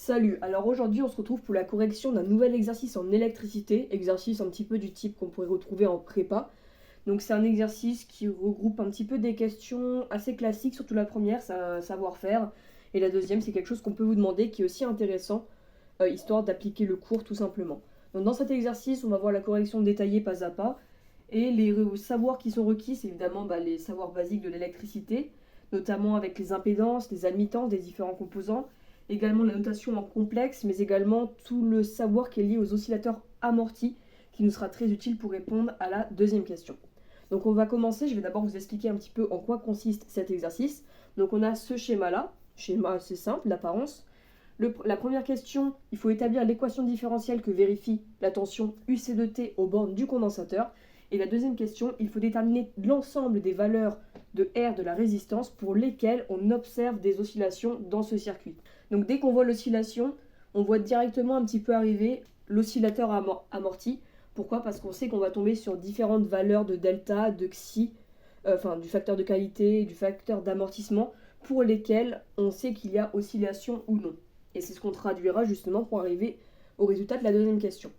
Salut, alors aujourd'hui on se retrouve pour la correction d'un nouvel exercice en électricité, exercice un petit peu du type qu'on pourrait retrouver en prépa. Donc c'est un exercice qui regroupe un petit peu des questions assez classiques, surtout la première, c'est un savoir-faire, et la deuxième c'est quelque chose qu'on peut vous demander qui est aussi intéressant, histoire d'appliquer le cours tout simplement. Donc dans cet exercice on va voir la correction détaillée pas à pas, et les savoirs qui sont requis c'est évidemment les savoirs basiques de l'électricité, notamment avec les impédances, les admittances des différents composants, également la notation en complexe, mais également tout le savoir qui est lié aux oscillateurs amortis, qui nous sera très utile pour répondre à la deuxième question. Donc on va commencer, je vais d'abord vous expliquer un petit peu en quoi consiste cet exercice. Donc on a ce schéma-là, schéma assez simple d'apparence. La première question, il faut établir l'équation différentielle que vérifie la tension UC de T aux bornes du condensateur. Et la deuxième question, il faut déterminer l'ensemble des valeurs de R de la résistance pour lesquelles on observe des oscillations dans ce circuit. Donc dès qu'on voit l'oscillation, on voit directement un petit peu arriver l'oscillateur amorti. Pourquoi ? Parce qu'on sait qu'on va tomber sur différentes valeurs de delta, de xi, du facteur de qualité, du facteur d'amortissement, pour lesquels on sait qu'il y a oscillation ou non. Et c'est ce qu'on traduira justement pour arriver au résultat de la deuxième question.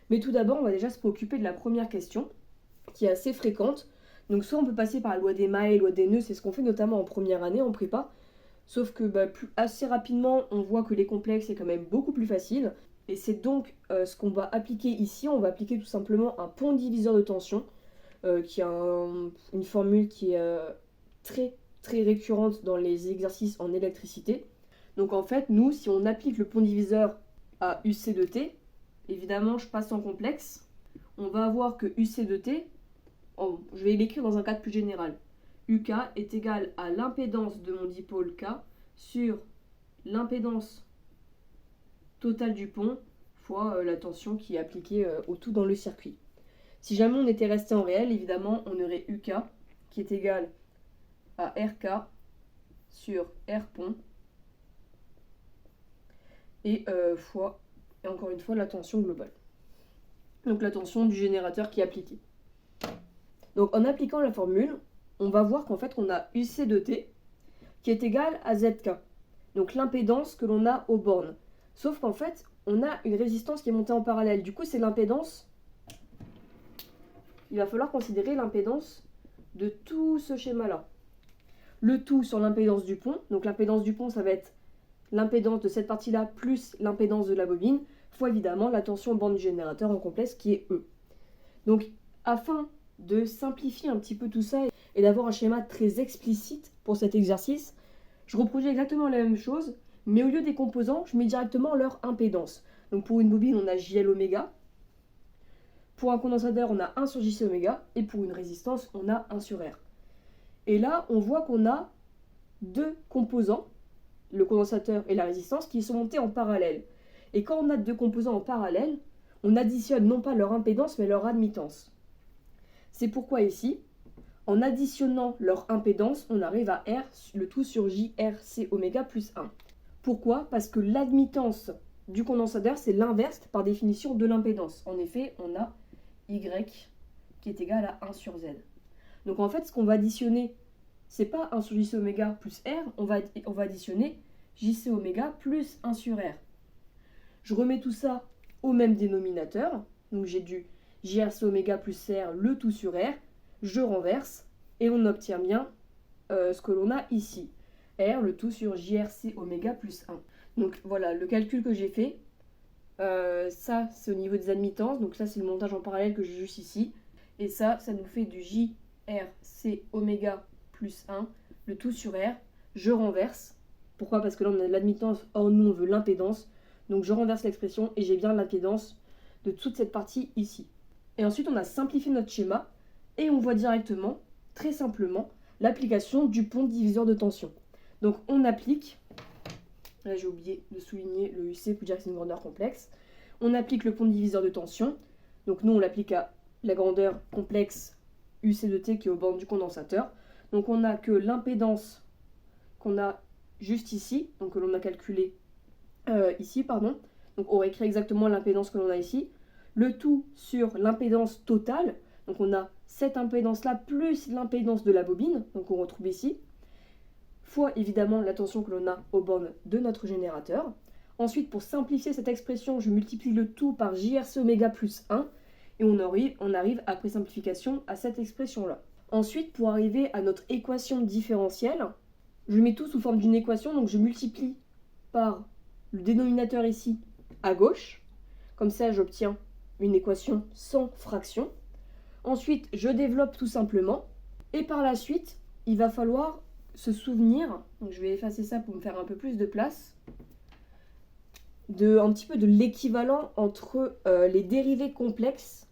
Mais tout d'abord, on va déjà se préoccuper de la première question, qui est assez fréquente. Donc soit on peut passer par la loi des mailles, loi des nœuds, c'est ce qu'on fait notamment en première année en prépa, sauf que assez rapidement on voit que les complexes c'est quand même beaucoup plus facile, et c'est donc ce qu'on va appliquer ici. On va appliquer tout simplement un pont diviseur de tension, qui est une formule qui est très très récurrente dans les exercices en électricité. Donc en fait, nous, si on applique le pont diviseur à UC de T, évidemment je passe en complexe, on va avoir que UC de T, je vais l'écrire dans un cadre plus général. UK est égal à l'impédance de mon dipôle K sur l'impédance totale du pont fois la tension qui est appliquée au tout dans le circuit. Si jamais on était resté en réel, évidemment, on aurait UK qui est égal à RK sur R pont et fois, et encore une fois, la tension globale. Donc la tension du générateur qui est appliquée. Donc en appliquant la formule, on va voir qu'en fait on a UC de T qui est égal à ZK, donc l'impédance que l'on a aux bornes. Sauf qu'en fait on a une résistance qui est montée en parallèle, du coup c'est l'impédance, il va falloir considérer l'impédance de tout ce schéma-là. Le tout sur l'impédance du pont, donc l'impédance du pont ça va être l'impédance de cette partie-là plus l'impédance de la bobine, fois évidemment la tension borne du générateur en complexe qui est E. Donc afin de simplifier un petit peu tout ça et d'avoir un schéma très explicite pour cet exercice, je reproduis exactement la même chose, mais au lieu des composants, je mets directement leur impédance. Donc pour une bobine, on a JL oméga, pour un condensateur, on a 1 sur JC oméga, et pour une résistance, on a 1 sur R. Et là, on voit qu'on a deux composants, le condensateur et la résistance, qui sont montés en parallèle. Et quand on a deux composants en parallèle, on additionne non pas leur impédance, mais leur admittance. C'est pourquoi ici, en additionnant leur impédance, on arrive à R, le tout sur JRC oméga plus 1. Pourquoi ? Parce que l'admittance du condensateur, c'est l'inverse par définition de l'impédance. En effet, on a Y qui est égal à 1 sur Z. Donc en fait, ce qu'on va additionner, c'est pas 1 sur JC oméga plus R, on va additionner JC oméga plus 1 sur R. Je remets tout ça au même dénominateur, donc j'ai du JRC oméga plus R, le tout sur R, je renverse, et on obtient bien ce que l'on a ici. R, le tout sur JRC oméga plus 1. Donc voilà, le calcul que j'ai fait, ça c'est au niveau des admittances, donc ça c'est le montage en parallèle que j'ai juste ici, et ça nous fait du JRC oméga plus 1, le tout sur R, je renverse. Pourquoi ? Parce que là on a l'admittance, or nous on veut l'impédance, donc je renverse l'expression et j'ai bien l'impédance de toute cette partie ici. Et ensuite on a simplifié notre schéma, et on voit directement, très simplement, l'application du pont diviseur de tension. Donc on applique, là j'ai oublié de souligner le UC pour dire que c'est une grandeur complexe, on applique le pont diviseur de tension, donc nous on l'applique à la grandeur complexe UC de T qui est au borne du condensateur, donc on a que l'impédance qu'on a juste ici, donc que l'on a calculé ici, donc on réécrit exactement l'impédance que l'on a ici, le tout sur l'impédance totale, donc on a cette impédance-là plus l'impédance de la bobine, donc on retrouve ici, fois évidemment la tension que l'on a aux bornes de notre générateur. Ensuite, pour simplifier cette expression, je multiplie le tout par JRC oméga plus 1 et on arrive après simplification à cette expression-là. Ensuite, pour arriver à notre équation différentielle, je mets tout sous forme d'une équation, donc je multiplie par le dénominateur ici à gauche. Comme ça, j'obtiens une équation sans fraction. Ensuite, je développe tout simplement. Et par la suite, il va falloir se souvenir, donc je vais effacer ça pour me faire un peu plus de place, un petit peu de l'équivalent entre les dérivées complexes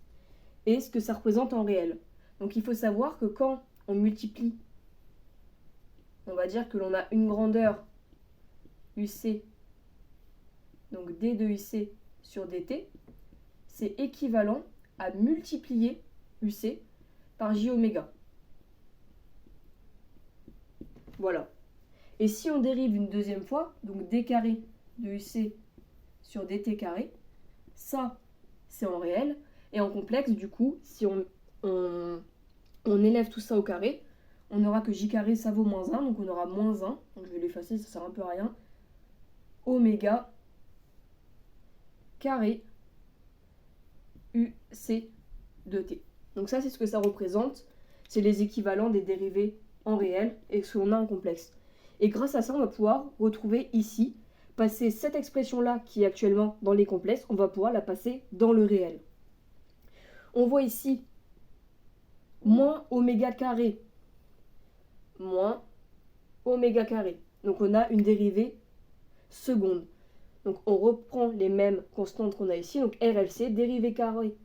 et ce que ça représente en réel. Donc il faut savoir que quand on multiplie, on va dire que l'on a une grandeur UC, donc D de UC sur DT, c'est équivalent à multiplier UC par J oméga. Voilà. Et si on dérive une deuxième fois, donc D carré de UC sur DT carré, ça c'est en réel. Et en complexe, du coup, si on élève tout ça au carré, on aura que J carré ça vaut moins 1, donc on aura moins 1, donc je vais l'effacer, ça sert un peu à rien, oméga carré UC de T. Donc ça c'est ce que ça représente, c'est les équivalents des dérivés en réel et ce qu'on a en complexe. Et grâce à ça, on va pouvoir retrouver ici, passer cette expression-là qui est actuellement dans les complexes, on va pouvoir la passer dans le réel. On voit ici moins oméga carré, moins oméga carré. Donc on a une dérivée seconde. Donc on reprend les mêmes constantes qu'on a ici, donc RLC, dérivée carrée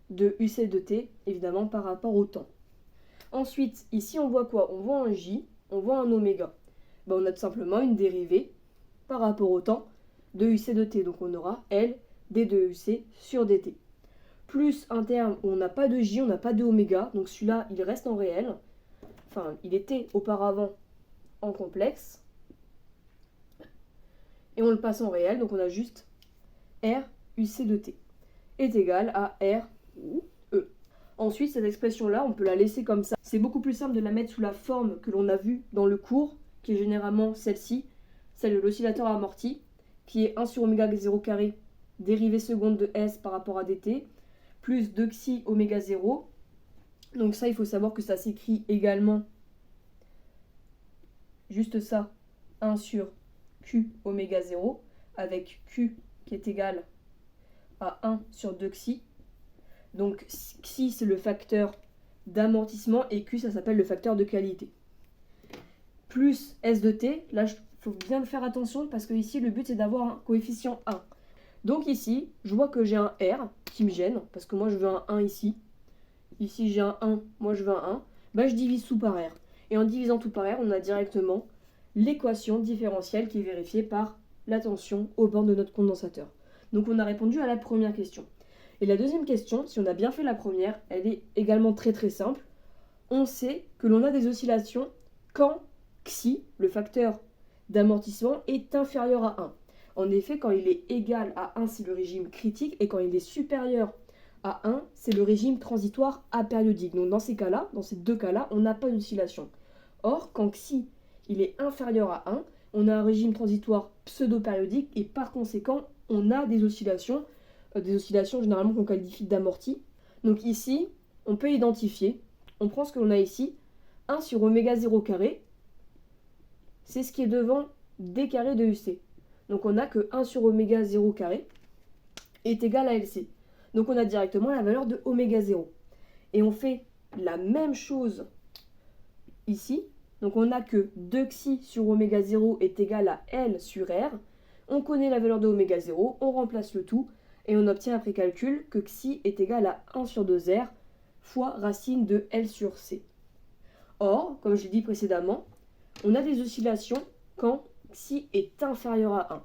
de UC de T, évidemment par rapport au temps. Ensuite, ici on voit quoi? On voit un J, on voit un oméga. Ben, on a tout simplement une dérivée par rapport au temps de UC de T. Donc on aura L d de UC sur dt. Plus un terme où on n'a pas de J, on n'a pas de oméga, donc celui-là il reste en réel. Enfin, il était auparavant en complexe. Et on le passe en réel, donc on a juste R UC de T est égal à R E. Ensuite, cette expression-là, on peut la laisser comme ça. C'est beaucoup plus simple de la mettre sous la forme que l'on a vue dans le cours, qui est généralement celle-ci, celle de l'oscillateur amorti, qui est 1 sur oméga 0 carré, dérivée seconde de S par rapport à dt, plus 2 xi oméga 0. Donc ça, il faut savoir que ça s'écrit également, juste ça, 1 sur Q oméga 0, avec Q qui est égal à 1 sur 2 xi. Donc xi, c'est le facteur d'amortissement et Q, ça s'appelle le facteur de qualité. Plus S de t, là, il faut bien faire attention parce que ici, le but, c'est d'avoir un coefficient 1. Donc ici, je vois que j'ai un R qui me gêne, parce que moi, je veux un 1 ici. Ici, j'ai un 1, moi, je veux un 1. Bah, je divise tout par R. Et en divisant tout par R, on a directement l'équation différentielle qui est vérifiée par la tension aux bornes de notre condensateur. Donc, on a répondu à la première question. Et la deuxième question, si on a bien fait la première, elle est également très très simple. On sait que l'on a des oscillations quand xi, le facteur d'amortissement, est inférieur à 1. En effet, quand il est égal à 1, c'est le régime critique, et quand il est supérieur à 1, c'est le régime transitoire apériodique. Donc dans ces cas-là, dans ces deux cas-là, on n'a pas d'oscillation. Or, quand xi il est inférieur à 1, on a un régime transitoire pseudo-périodique, et par conséquent, on a des oscillations généralement qu'on qualifie d'amorties. Donc ici, on peut identifier, on prend ce que l'on a ici, 1 sur oméga 0 carré, c'est ce qui est devant d carré de UC. Donc on a que 1 sur oméga 0 carré est égal à LC. Donc on a directement la valeur de oméga 0. Et on fait la même chose ici. Donc on a que 2 xi sur oméga 0 est égal à L sur R. On connaît la valeur de oméga 0, on remplace le tout et on obtient après calcul que xi est égal à 1 sur 2R fois racine de L sur C. Or, comme je l'ai dit précédemment, on a des oscillations quand xi est inférieur à 1.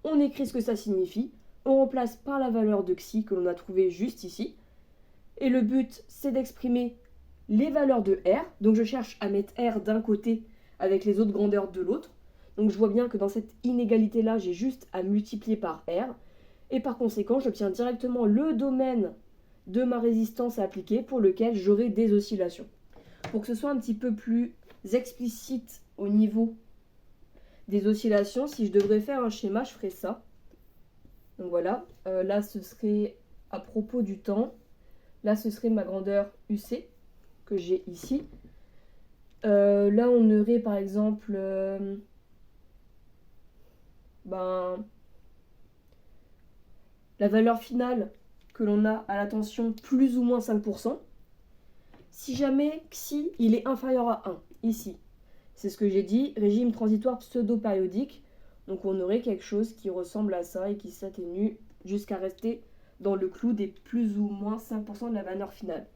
On écrit ce que ça signifie, on remplace par la valeur de xi que l'on a trouvée juste ici. Et le but, c'est d'exprimer les valeurs de R. Donc je cherche à mettre R d'un côté avec les autres grandeurs de l'autre. Donc je vois bien que dans cette inégalité-là, j'ai juste à multiplier par R. Et par conséquent, j'obtiens directement le domaine de ma résistance à appliquer pour lequel j'aurai des oscillations. Pour que ce soit un petit peu plus explicite au niveau des oscillations, si je devrais faire un schéma, je ferais ça. Donc voilà, là ce serait à propos du temps. Là ce serait ma grandeur UC que j'ai ici. Là on aurait par exemple la valeur finale que l'on a à la tension plus ou moins 5%. Si jamais xi il est inférieur à 1, ici, c'est ce que j'ai dit, régime transitoire pseudo-périodique, donc on aurait quelque chose qui ressemble à ça et qui s'atténue jusqu'à rester dans le clou des plus ou moins 5% de la valeur finale.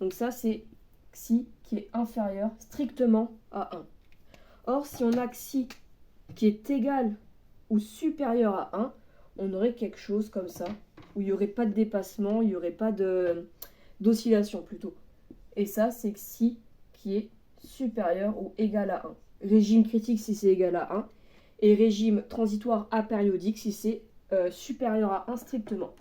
Donc ça c'est xi qui est inférieur strictement à 1. Or si on a xi qui est égal ou supérieur à 1, on aurait quelque chose comme ça, où il n'y aurait pas de dépassement, il n'y aurait pas d'oscillation plutôt. Et ça, c'est xi qui est supérieur ou égal à 1. Régime critique si c'est égal à 1. Et régime transitoire apériodique si c'est supérieur à 1 strictement.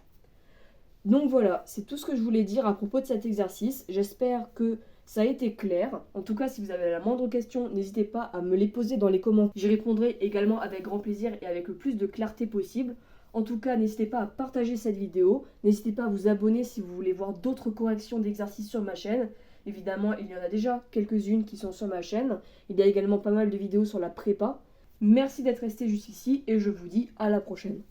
Donc voilà, c'est tout ce que je voulais dire à propos de cet exercice. J'espère que ça a été clair. En tout cas, si vous avez la moindre question, n'hésitez pas à me les poser dans les commentaires. J'y répondrai également avec grand plaisir et avec le plus de clarté possible. En tout cas, n'hésitez pas à partager cette vidéo. N'hésitez pas à vous abonner si vous voulez voir d'autres corrections d'exercices sur ma chaîne. Évidemment, il y en a déjà quelques-unes qui sont sur ma chaîne. Il y a également pas mal de vidéos sur la prépa. Merci d'être resté jusqu'ici et je vous dis à la prochaine.